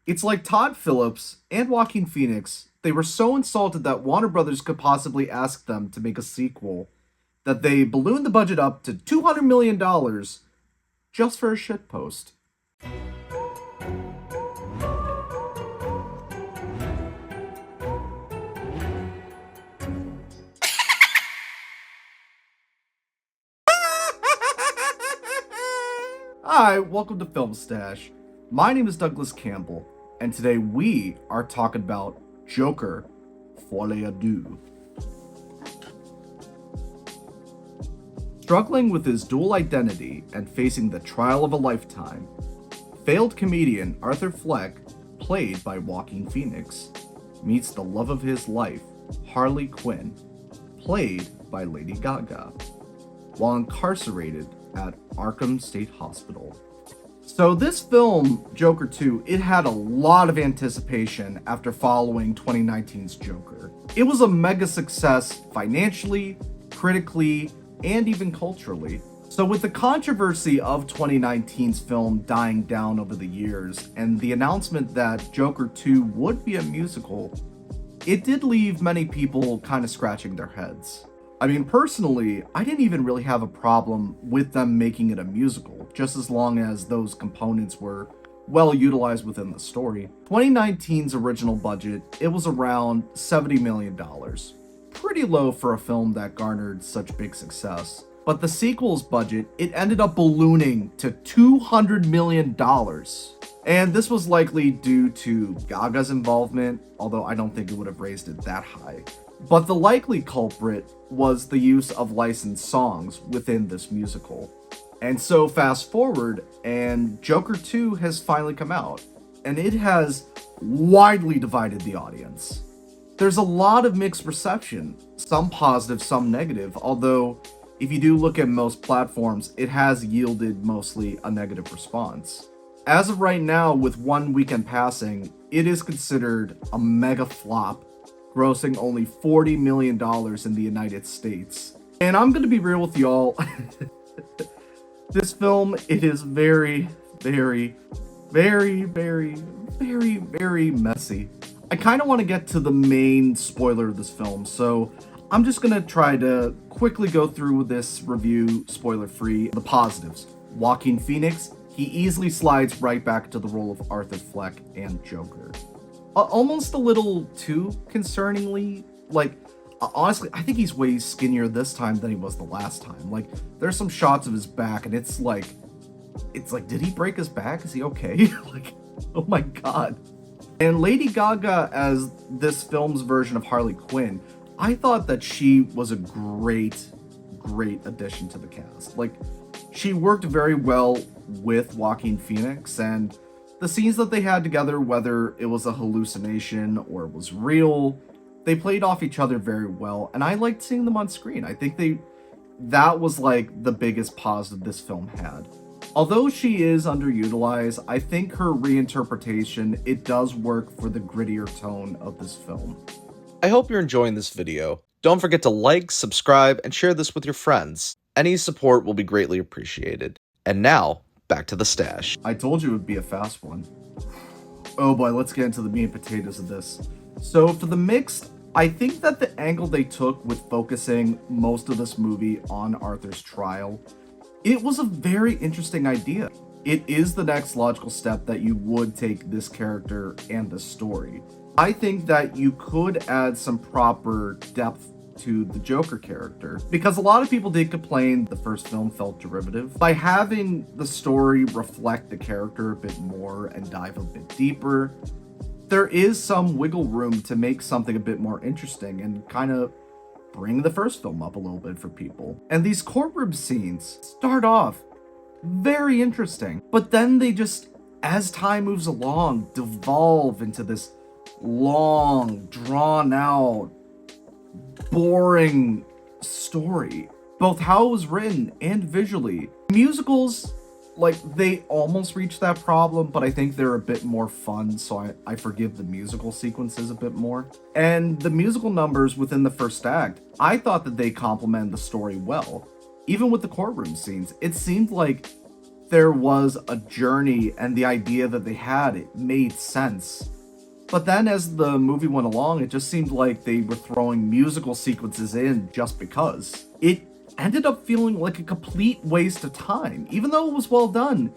It's like Todd Phillips and Joaquin Phoenix, they were so insulted that Warner Brothers could possibly ask them to make a sequel that they ballooned the budget up to $200 million just for a shitpost. Hi, welcome to Film Stash. My name is Douglas Campbell, and today we are talking about Joker, Folie Á Deux. Struggling with his dual identity and facing the trial of a lifetime, failed comedian Arthur Fleck, played by Joaquin Phoenix, meets the love of his life, Harley Quinn, played by Lady Gaga, while incarcerated at Arkham State Hospital. So this film, Joker 2, it had a lot of anticipation after following 2019's Joker. It was a mega success financially, critically, and even culturally. So with the controversy of 2019's film dying down over the years, and the announcement that Joker 2 would be a musical, it did leave many people kind of scratching their heads. I mean, personally, I didn't even really have a problem with them making it a musical, just as long as those components were well utilized within the story. 2019's original budget, it was around $70 million. Pretty low for a film that garnered such big success. But the sequel's budget, it ended up ballooning to $200 million. And this was likely due to Gaga's involvement, although I don't think it would have raised it that high. But the likely culprit was the use of licensed songs within this musical. And so fast forward, and Joker 2 has finally come out, and it has widely divided the audience. There's a lot of mixed reception, some positive, some negative, although if you do look at most platforms, it has yielded mostly a negative response. As of right now, with 1 weekend passing, it is considered a mega flop, grossing only $40 million in the United States. And I'm gonna be real with y'all, this film, it is very, very, very, very, very, very messy. I kind of want to get to the main spoiler of this film, so I'm just gonna try to quickly go through this review spoiler-free. The positives. Joaquin Phoenix, he easily slides right back to the role of Arthur Fleck and Joker. Almost a little too concerningly, honestly, I think he's way skinnier this time than he was the last time. Like, there's some shots of his back, and it's like, did he break his back? Is he okay? Like, oh my god. And Lady Gaga as this film's version of Harley Quinn, I thought that she was a great addition to the cast. Like, she worked very well with Joaquin Phoenix, and the scenes that they had together, whether it was a hallucination or it was real, they played off each other very well, and I liked seeing them on screen. I think that was like the biggest positive this film had. Although she is underutilized, I think her reinterpretation, it does work for the grittier tone of this film. I hope you're enjoying this video. Don't forget to like, subscribe, and share this with your friends. Any support will be greatly appreciated. And now, back to the stash. I told you it would be a fast one. Oh boy, let's get into the meat and potatoes of this. So for the mixed, I think that the angle they took with focusing most of this movie on Arthur's trial, it was a very interesting idea. It is the next logical step that you would take this character and this story. I think that you could add some proper depth to the Joker character, because a lot of people did complain the first film felt derivative. By having the story reflect the character a bit more and dive a bit deeper, there is some wiggle room to make something a bit more interesting and kind of bring the first film up a little bit for people. And these courtroom scenes start off very interesting, but then they just, as time moves along, devolve into this long, drawn out, boring story, both how it was written and visually. Musicals, like, they almost reach that problem, but I think they're a bit more fun, so I forgive the musical sequences a bit more. And the musical numbers within the first act, I thought that they complemented the story well. Even with the courtroom scenes, it seemed like there was a journey and the idea that they had, it made sense. But then as the movie went along, it just seemed like they were throwing musical sequences in just because. It ended up feeling like a complete waste of time. Even though it was well done,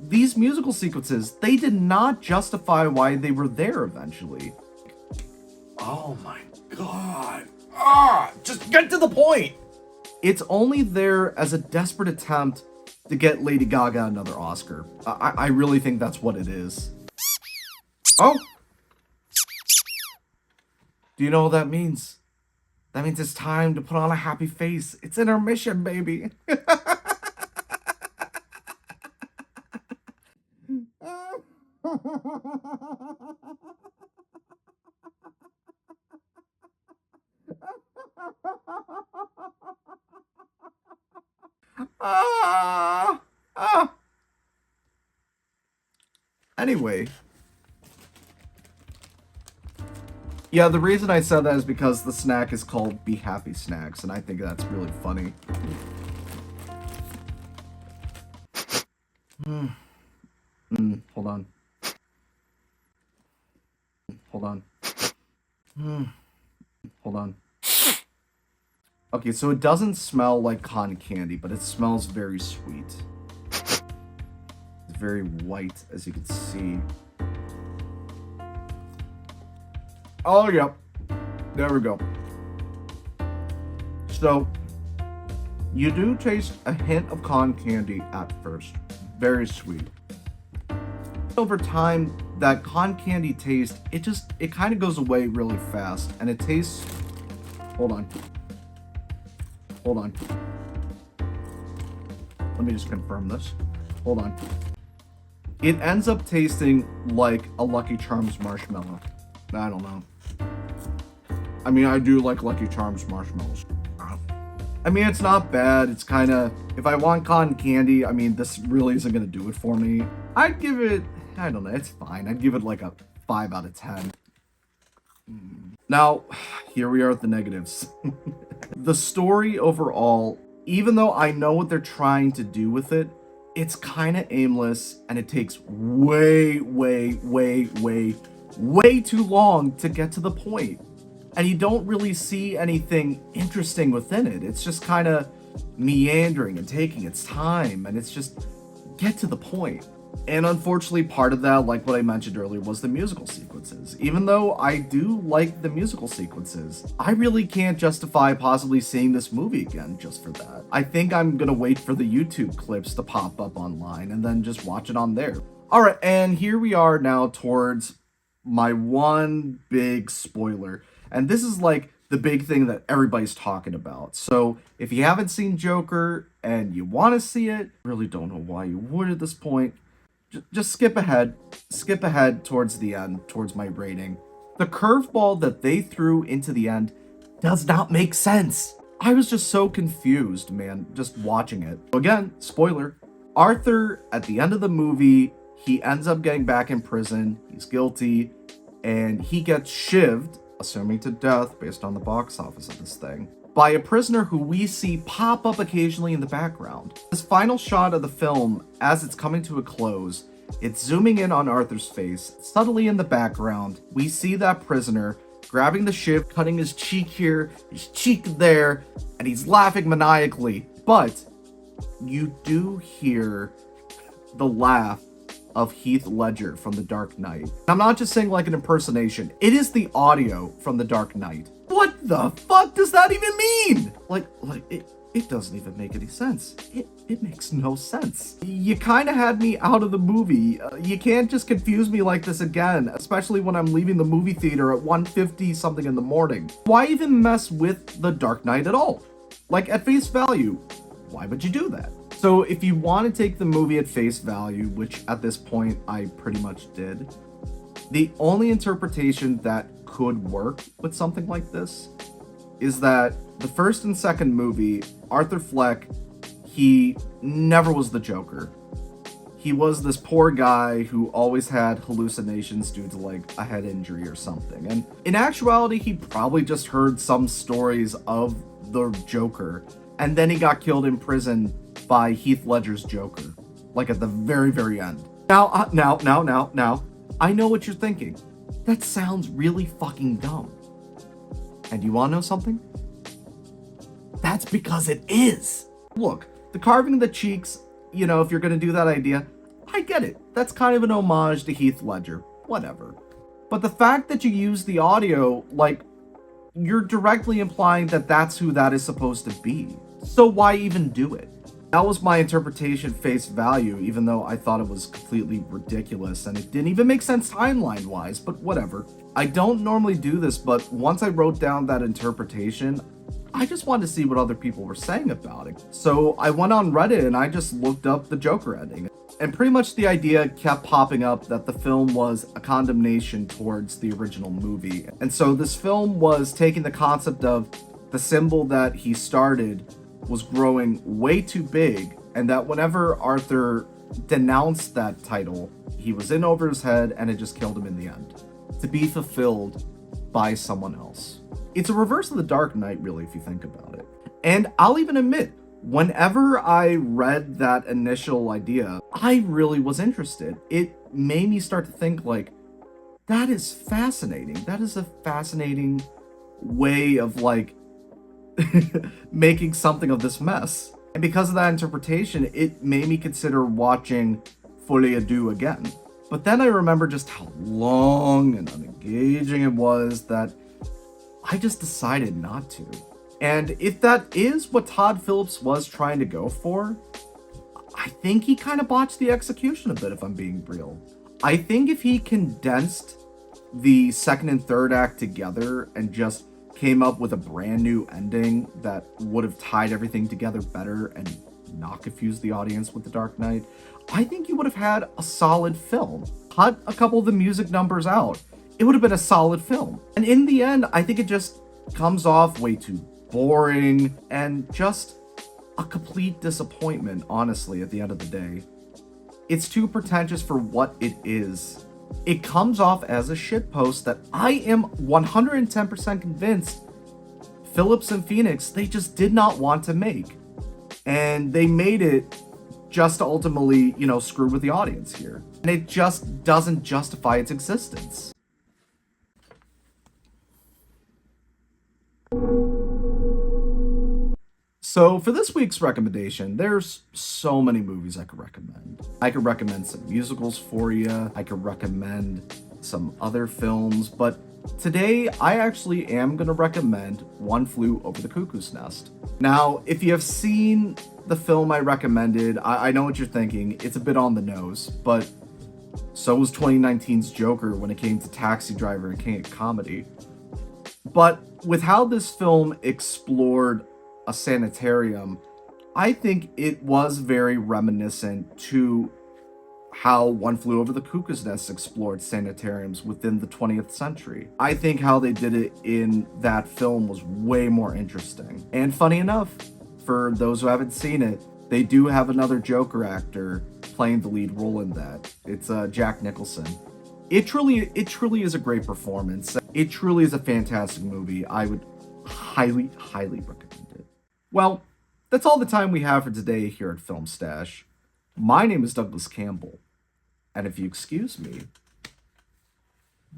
these musical sequences, they did not justify why they were there eventually. Oh my god. Ah, just get to the point. It's only there as a desperate attempt to get Lady Gaga another Oscar. I really think that's what it is. Oh! Do you know what that means? That means it's time to put on a happy face. It's intermission, baby. Anyway. Yeah, the reason I said that is because the snack is called Be Happy Snacks, and I think that's really funny. Hold on. Hold on. Hold on. Okay, so it doesn't smell like cotton candy, but it smells very sweet. It's very white, as you can see. Oh, yep. There we go. So, you do taste a hint of cotton candy at first. Very sweet. Over time, that cotton candy taste, it kind of goes away really fast. And it tastes... Hold on. Hold on. Let me just confirm this. Hold on. It ends up tasting like a Lucky Charms marshmallow. I don't know. I mean, I do like Lucky Charms marshmallows. I mean, it's not bad. It's kind of... If I want cotton candy, I mean, this really isn't going to do it for me. I'd give it... I don't know. It's fine. I'd give it like a 5 out of 10. Now, here we are at the negatives. The story overall, even though I know what they're trying to do with it, it's kind of aimless, and it takes way too long to get to the point. And you don't really see anything interesting within it. It's just kind of meandering and taking its time, and it's just get to the point. And unfortunately, part of that, like what I mentioned earlier, was the musical sequences. Even though I do like the musical sequences, I really can't justify possibly seeing this movie again just for that. I think I'm gonna wait for the YouTube clips to pop up online and then just watch it on there. Alright, and here we are now towards my one big spoiler. And this is like the big thing that everybody's talking about. So if you haven't seen Joker and you want to see it, really don't know why you would at this point. Just skip ahead. Skip ahead towards the end, towards my rating. The curveball that they threw into the end does not make sense. I was just so confused, man, just watching it. Again, spoiler. Arthur, at the end of the movie, he ends up getting back in prison. He's guilty. And he gets shivved, assuming to death based on the box office of this thing, by a prisoner who we see pop up occasionally in the background. This final shot of the film, as it's coming to a close, it's zooming in on Arthur's face. Subtly in the background, we see that prisoner grabbing the shiv, cutting his cheek here, his cheek there, and he's laughing maniacally. But you do hear the laugh of Heath Ledger from The Dark Knight. I'm not just saying like an impersonation, it is the audio from The Dark Knight. What the fuck does that even mean? Like it doesn't even make any sense. It makes no sense. You kind of had me out of the movie. You can't just confuse me like this again, especially when I'm leaving the movie theater at 1:50 something in the morning. Why even mess with The Dark Knight at all? Like, at face value, why would you do that? So if you want to take the movie at face value, which at this point I pretty much did, the only interpretation that could work with something like this is that the first and second movie, Arthur Fleck, he never was the Joker. He was this poor guy who always had hallucinations due to like a head injury or something. And in actuality, he probably just heard some stories of the Joker, and then he got killed in prison by Heath Ledger's Joker. like at the very, very end. Now, I know what you're thinking. That sounds really fucking dumb. And you wanna know something? That's because it is. Look, the carving of the cheeks, you know, if you're gonna do that idea, I get it. That's kind of an homage to Heath Ledger. Whatever. But the fact that you use the audio, like, you're directly implying that that's who that is supposed to be. So why even do it? That was my interpretation face value, even though I thought it was completely ridiculous and it didn't even make sense timeline-wise, but whatever. I don't normally do this, but once I wrote down that interpretation, I just wanted to see what other people were saying about it. So I went on Reddit and I just looked up the Joker ending. And pretty much the idea kept popping up that the film was a condemnation towards the original movie. And so this film was taking the concept of the symbol that he started was growing way too big, and that whenever Arthur denounced that title, he was in over his head and it just killed him in the end. To be fulfilled by someone else. It's a reverse of the Dark Knight, really, if you think about it. And I'll even admit, whenever I read that initial idea, I really was interested. It made me start to think, like, that is fascinating. That is a fascinating way of, like, making something of this mess. And because of that interpretation, it made me consider watching Folie Á Deux again. But then I remember just how long and unengaging it was that I just decided not to. And if that is what Todd Phillips was trying to go for, I think he kind of botched the execution a bit, if I'm being real. I think if he condensed the second and third act together and just came up with a brand new ending that would have tied everything together better and not confused the audience with The Dark Knight, I think you would have had a solid film. Cut a couple of the music numbers out. It would have been a solid film. And in the end, I think it just comes off way too boring and just a complete disappointment, honestly, at the end of the day. It's too pretentious for what it is. It comes off as a shitpost that I am 110% convinced Phillips and Phoenix, they just did not want to make. And they made it just to ultimately, you know, screw with the audience here. And it just doesn't justify its existence. So for this week's recommendation, there's so many movies I could recommend. I could recommend some musicals for you. I could recommend some other films, but today I actually am going to recommend One Flew Over the Cuckoo's Nest. Now, if you have seen the film I recommended, I know what you're thinking. It's a bit on the nose, but so was 2019's Joker when it came to Taxi Driver and King of Comedy. But with how this film explored a sanitarium, I think it was very reminiscent to how One Flew Over the Cuckoo's Nest explored sanitariums within the 20th century. I think how they did it in that film was way more interesting. And funny enough, for those who haven't seen it, they do have another Joker actor playing the lead role in that. It's Jack Nicholson. It truly is a great performance. It truly is a fantastic movie. I would highly recommend it. Well, that's all the time we have for today here at Film Stash. My name is Douglas Campbell, and if you excuse me,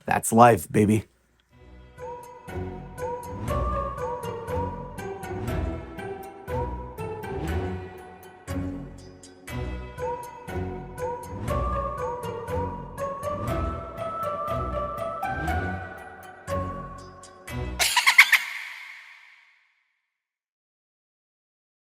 that's life, baby.